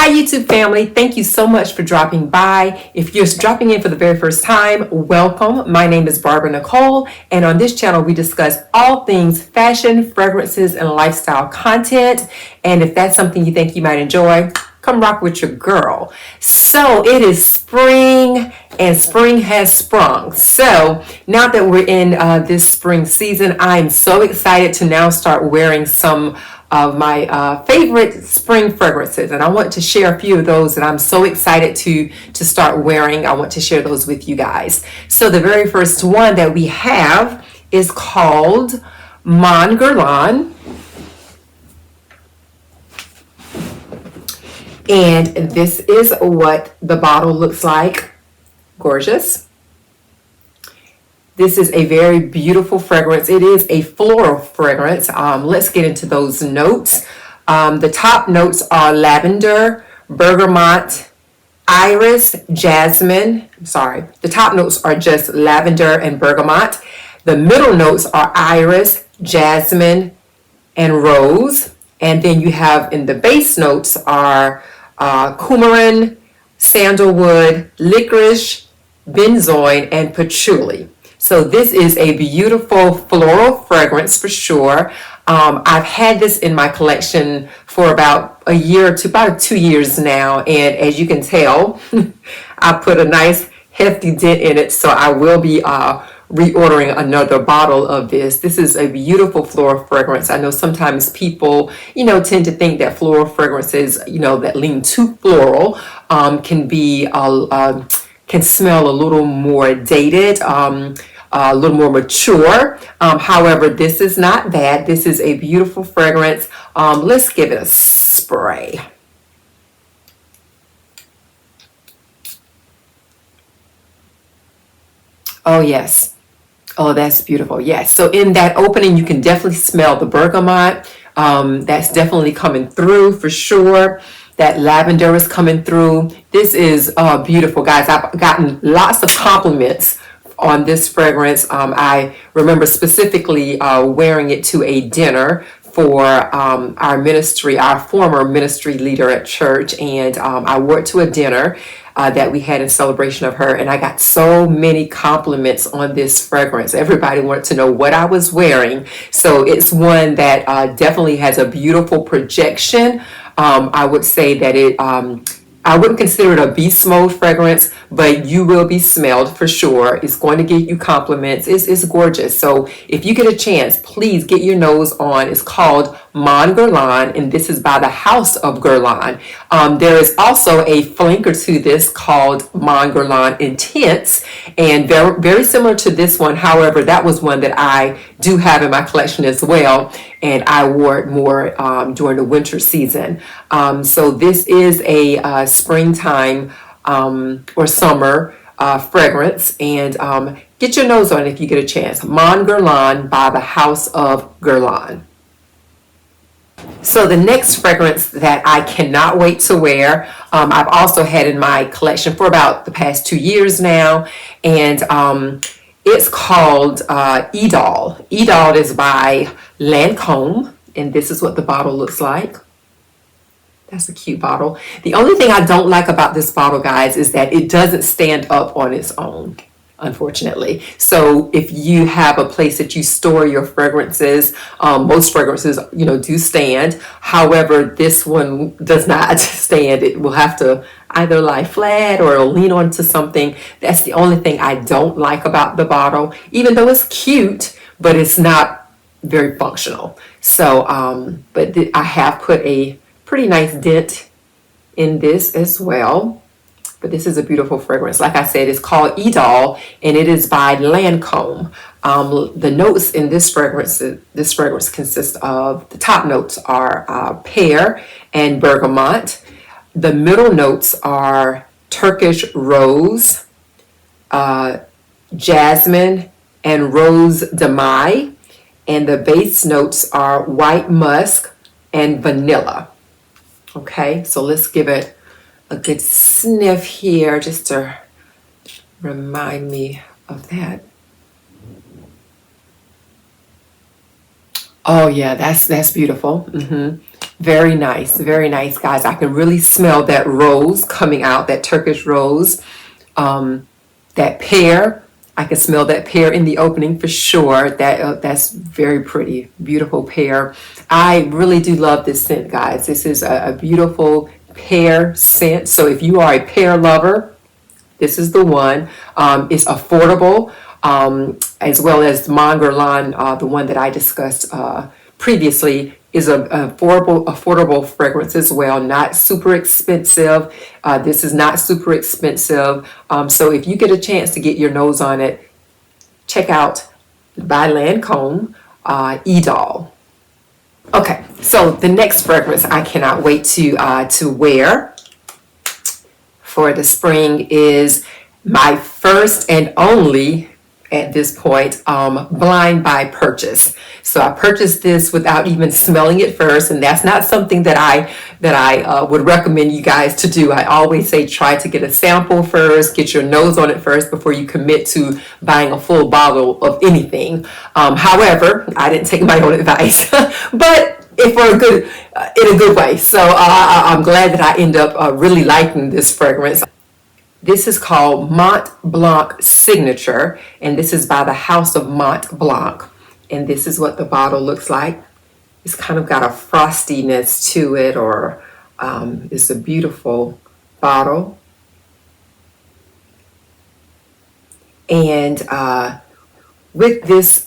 Hi YouTube family, thank you so much for dropping by. If you're dropping in for the very first time, welcome. My name is Barbara Nicole, and on this channel we discuss all things fashion, fragrances, and lifestyle content. And if that's something you think you might enjoy, come rock with your girl. So it is spring, and spring has sprung. So now that we're in this spring season, I'm so excited to now start wearing some of my favorite spring fragrances, and I want to share a few of those that I'm so excited to start wearing. I want to share those with you guys. So the very first one that we have is called Montblanc, and this is what the bottle looks like. Gorgeous. This is a very beautiful fragrance. It is a floral fragrance. Let's get into those notes. The top notes are lavender, bergamot, iris, jasmine. The top notes are just lavender and bergamot. The middle notes are iris, jasmine, and rose. And then you have in the base notes are coumarin, sandalwood, licorice, benzoin, and patchouli. So this is a beautiful floral fragrance for sure. I've had this in my collection for about a year to about 2 years now. And as you can tell, I put a nice hefty dent in it. So I will be reordering another bottle of this. This is a beautiful floral fragrance. I know sometimes people, tend to think that floral fragrances, that lean too floral, can smell a little more dated, a little more mature. However, this is not that. This is a beautiful fragrance. Let's give it a spray. Oh, yes. Oh, that's beautiful. Yes. So in that opening, you can definitely smell the bergamot. That's definitely coming through for sure. That lavender is coming through. This is beautiful, guys. I've gotten lots of compliments on this fragrance. I remember specifically wearing it to a dinner for our ministry, our former ministry leader at church, and I wore it to a dinner that we had in celebration of her, and I got so many compliments on this fragrance. Everybody wanted to know what I was wearing. So it's one that definitely has a beautiful projection. I would say that I wouldn't consider it a beast mode fragrance, but you will be smelled for sure. It's going to give you compliments. It's gorgeous. So if you get a chance, please get your nose on. It's called Monguerlain, and this is by the House of Guerlain. There is also a flanker to this called Monguerlain Intense, and very, very similar to this one. However, that was one that I do have in my collection as well, and I wore it more during the winter season. So this is a springtime or summer fragrance, and get your nose on it if you get a chance. Monguerlain by the House of Guerlain. So the next fragrance that I cannot wait to wear, I've also had in my collection for about the past 2 years now, and it's called Idole. Idole is by Lancome, and this is what the bottle looks like. That's a cute bottle. The only thing I don't like about this bottle, guys, is that it doesn't stand up on its own, unfortunately. So if you have a place that you store your fragrances, most fragrances, do stand. However, this one does not stand. It will have to either lie flat or it'll lean onto something. That's the only thing I don't like about the bottle, even though it's cute, but it's not very functional. So, I have put a pretty nice dent in this as well. But this is a beautiful fragrance. Like I said, it's called Idole, and it is by Lancome. The notes in this fragrance consist of, the top notes are pear and bergamot. The middle notes are Turkish rose, jasmine, and rose de mai. And the base notes are white musk and vanilla. Okay, so let's give it a good sniff here just to remind me of that. Oh yeah, that's beautiful. Very nice, guys. I can really smell that rose coming out, that Turkish rose, that pear. I can smell that pear in the opening for sure. That's very pretty, beautiful pear. I really do love this scent, guys. This is a beautiful pear scent. So if you are a pear lover, this is the one. It's affordable, as well as monguerlain, the one that I discussed previously, is a affordable fragrance as well. Not super expensive. This is not super expensive. So if you get a chance to get your nose on it, check out by Lancome Idole. Okay, so the next fragrance I cannot wait to wear for the spring is my first and only, at this point, blind buy purchase. So I purchased this without even smelling it first, and that's not something that I would recommend you guys to do. I always say try to get a sample first, get your nose on it first before you commit to buying a full bottle of anything. However, I didn't take my own advice, but in a good way. So I'm glad that I end up really liking this fragrance. This is called Montblanc Signature, and this is by the House of Montblanc. And this is what the bottle looks like. It's kind of got a frostiness to it, or it's a beautiful bottle. And with this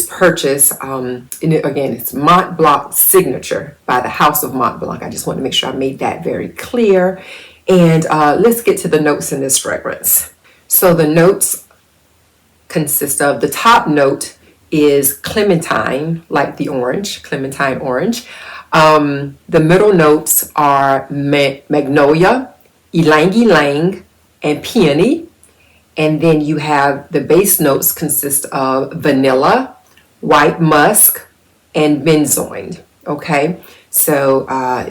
purchase, and again, it's Montblanc Signature by the House of Montblanc. I just want to make sure I made that very clear. And let's get to the notes in this fragrance. So the notes consist of, the top note is clementine, like the orange, clementine orange. The middle notes are magnolia, ylang, and peony. And then you have the base notes consist of vanilla, white musk, and benzoin. Okay. So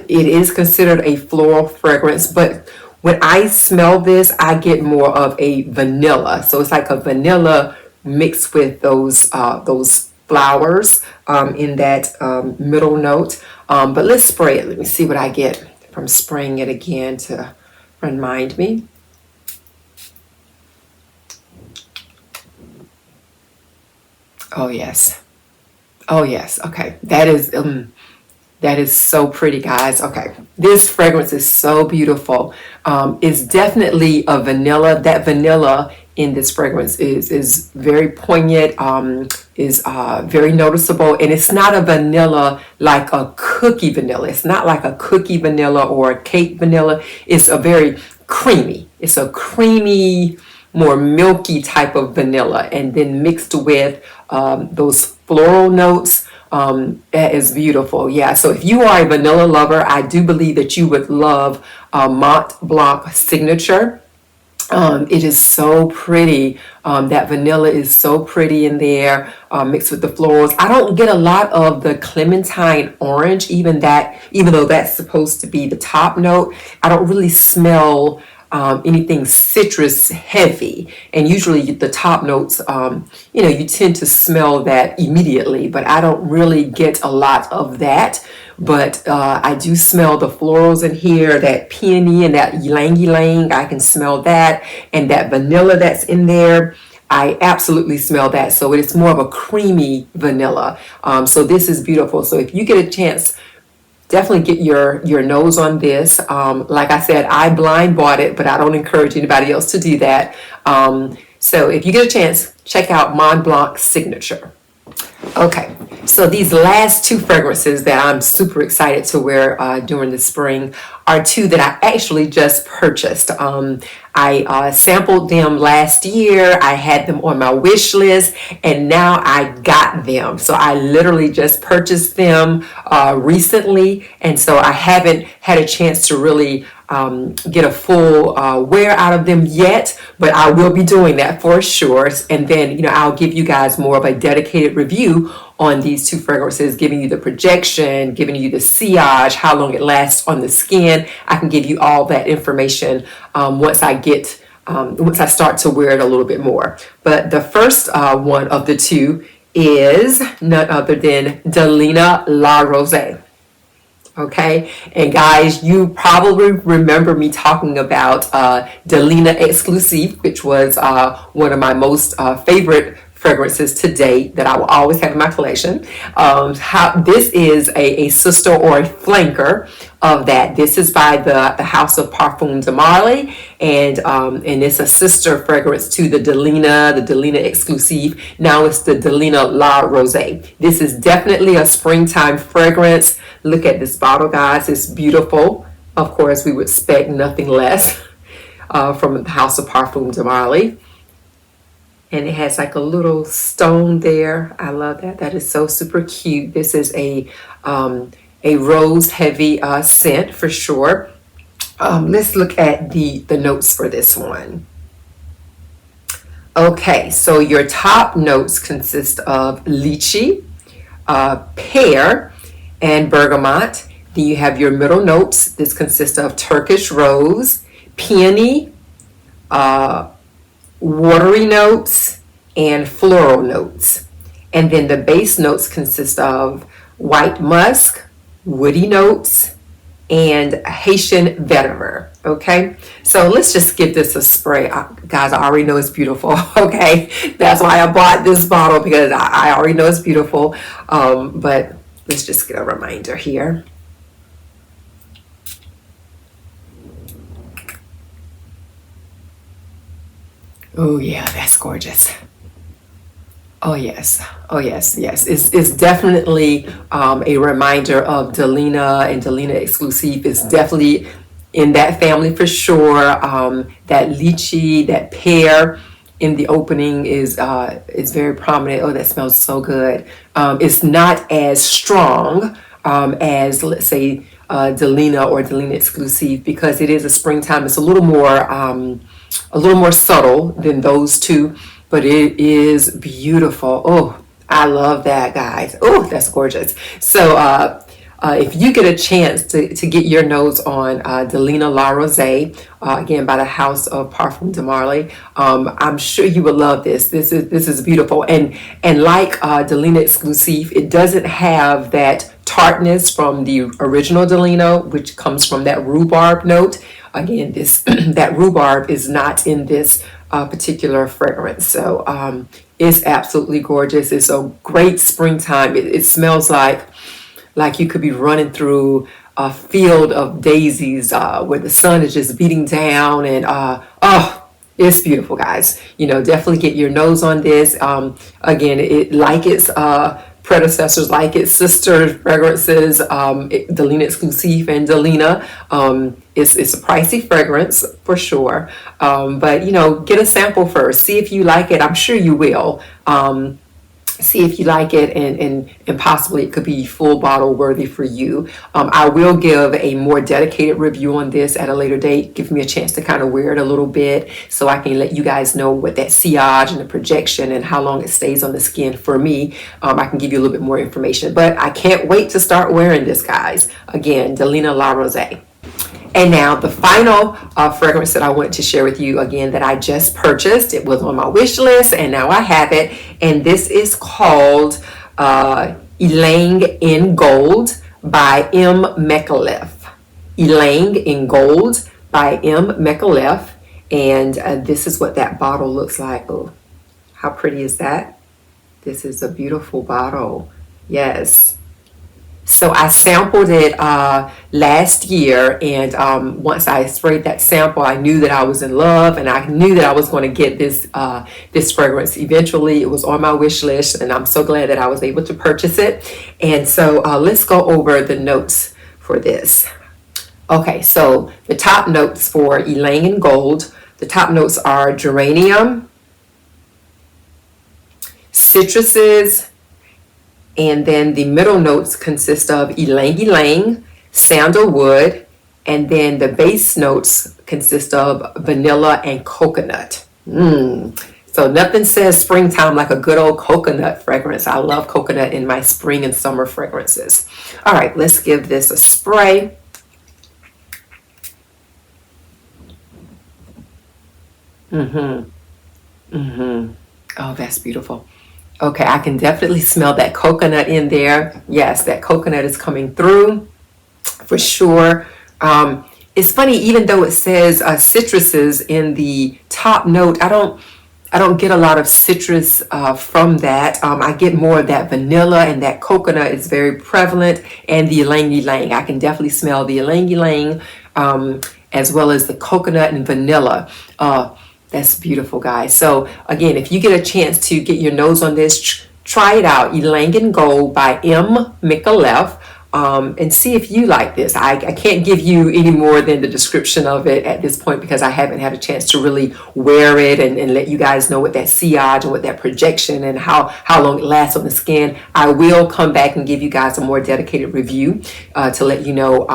it is considered a floral fragrance, but when I smell this, I get more of a vanilla. So it's like a vanilla mixed with those flowers in that middle note. But let's spray it. Let me see what I get from spraying it again to remind me. Oh yes. Oh yes. Okay. That is so pretty, guys. Okay, this fragrance is so beautiful. It's definitely a vanilla. That vanilla in this fragrance is very poignant, is very noticeable, and it's not a vanilla like a cookie vanilla. It's not like a cookie vanilla or a cake vanilla. It's a very creamy. It's a creamy, more milky type of vanilla, and then mixed with those floral notes. That is beautiful. Yeah, so if you are a vanilla lover, I do believe that you would love Montblanc Signature. It is so pretty. That vanilla is so pretty in there, mixed with the florals. I don't get a lot of the clementine orange, even though that's supposed to be the top note. I don't really smell anything citrus heavy, and usually the top notes, you tend to smell that immediately, but I don't really get a lot of that. But I do smell the florals in here, that peony and that ylang. I can smell that, and that vanilla that's in there. I absolutely smell that. So it's more of a creamy vanilla. So this is beautiful. So if you get a chance, definitely get your nose on this. Like I said, I blind bought it, but I don't encourage anybody else to do that. So if you get a chance, check out Montblanc Signature. Okay, so these last two fragrances that I'm super excited to wear during the spring are two that I actually just purchased. I sampled them last year. I had them on my wish list, and now I got them. So I literally just purchased them recently, and so I haven't had a chance to really get a full wear out of them yet, but I will be doing that for sure. And then, I'll give you guys more of a dedicated review on these two fragrances, giving you the projection, giving you the sillage, how long it lasts on the skin. I can give you all that information once I start to wear it a little bit more. But the first one of the two is none other than Delina La Rose. Okay, and guys, you probably remember me talking about Delina Exclusive, which was one of my most favorite fragrances to date that I will always have in my collection. How this is a sister or a flanker of that. This is by the House of Parfum de Marly, and it's a sister fragrance to the Delina Exclusive. Now it's the Delina La Rosé. This is definitely a springtime fragrance. Look at this bottle, guys. It's beautiful. Of course, we would expect nothing less from the House of Parfum de Marly. And it has like a little stone there. I love that. That is so super cute. This is a rose heavy scent for sure. Let's look at the notes for this one. Okay, so your top notes consist of lychee, pear, and bergamot. Then you have your middle notes. This consists of Turkish rose, peony, watery notes, and floral notes. And then the base notes consist of white musk, woody notes, and Haitian vetiver. Okay, so let's just give this a spray. Guys, I already know it's beautiful. Okay, that's why I bought this bottle, because I already know it's beautiful. But let's just get a reminder here. Oh yeah, that's gorgeous. Oh yes, oh yes, yes. It's definitely a reminder of Delina and Delina Exclusive. It's definitely in that family for sure. That lychee, that pear in the opening is very prominent. Oh, that smells so good. It's not as strong as, let's say, Delina or Delina Exclusive, because it is a springtime. It's a little more subtle than those two, but it is beautiful. Oh, I love that, guys. Oh, that's gorgeous. So if you get a chance to get your nose on Delina La Rosé, again by the House of Parfum de Marly, I'm sure you will love this. This is beautiful, and like Delina Exclusive, it doesn't have that tartness from the original Delina, which comes from that rhubarb note. Again, this that rhubarb is not in this particular fragrance. So it's absolutely gorgeous. It's a great springtime. It smells like you could be running through a field of daisies where the sun is just beating down, and oh, it's beautiful, guys. You know, definitely get your nose on this. Again, it like its predecessors, like its sister fragrances, Delina Exclusive and Delina. It's a pricey fragrance for sure, but you know, get a sample first, see if you like it. I'm sure you will. See if you like it, and possibly it could be full bottle worthy for you. I will give a more dedicated review on this at a later date. Give me a chance to kind of wear it a little bit, so I can let you guys know what that sillage and the projection and how long it stays on the skin for me. I can give you a little bit more information, but I can't wait to start wearing this, guys. Again, Delina La Rosé. And now the final fragrance that I want to share with you, again, that I just purchased. It was on my wish list and now I have it. And this is called Ylang in Gold by M. Micallef. Ylang in Gold by M. Micallef. And this is what that bottle looks like. Oh, how pretty is that? This is a beautiful bottle. Yes. So I sampled it last year, and once I sprayed that sample, I knew that I was in love, and I knew that I was going to get this fragrance eventually. It was on my wish list, and I'm so glad that I was able to purchase it. And so let's go over the notes for this. Okay, so the top notes for Ylang in Gold, the top notes are geranium, citruses, and then the middle notes consist of ylang ylang, sandalwood, and then the base notes consist of vanilla and coconut. So nothing says springtime like a good old coconut fragrance. I love coconut in my spring and summer fragrances. All right, let's give this a spray. Oh, that's beautiful. Okay, I can definitely smell that coconut in there. Yes, that coconut is coming through. for sure. It's funny, even though it says citruses in the top note, I don't get a lot of citrus from that. I get more of that vanilla, and that coconut is very prevalent, and the ylang. I can definitely smell the ylang, as well as the coconut and vanilla. That's beautiful, guys. So again, if you get a chance to get your nose on this, try it out. Ylang and Gold by M. Micallef. And see if you like this. I can't give you any more than the description of it at this point, because I haven't had a chance to really wear it and let you guys know what that sillage and what that projection and how long it lasts on the skin. I will come back and give you guys a more dedicated review to let you know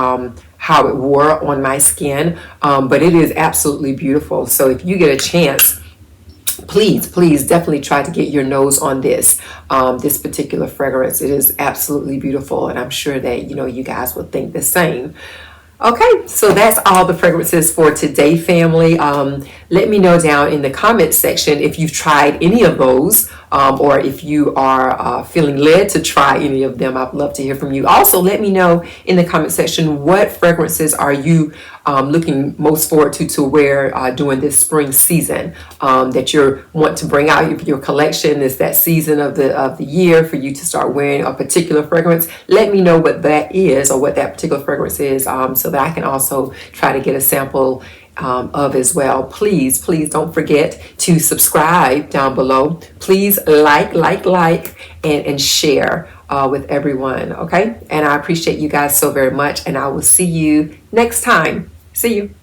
how it wore on my skin. But it is absolutely beautiful. So if you get a chance, please definitely try to get your nose on this particular fragrance. It is absolutely beautiful, and I'm sure that you guys will think the same. Okay, so that's all the fragrances for today, family. Let me know down in the comments section if you've tried any of those, or if you are feeling led to try any of them. I'd love to hear from you. Also, let me know in the comment section, what fragrances are you looking most forward to wear during this spring season, that you want to bring out your collection. Is that season of the year for you to start wearing a particular fragrance? Let me know what that is, or what that particular fragrance is, so that I can also try to get a sample of as well. Please don't forget to subscribe down below. Please like and share with everyone. Okay, and I appreciate you guys so very much, and I will see you next time. See you.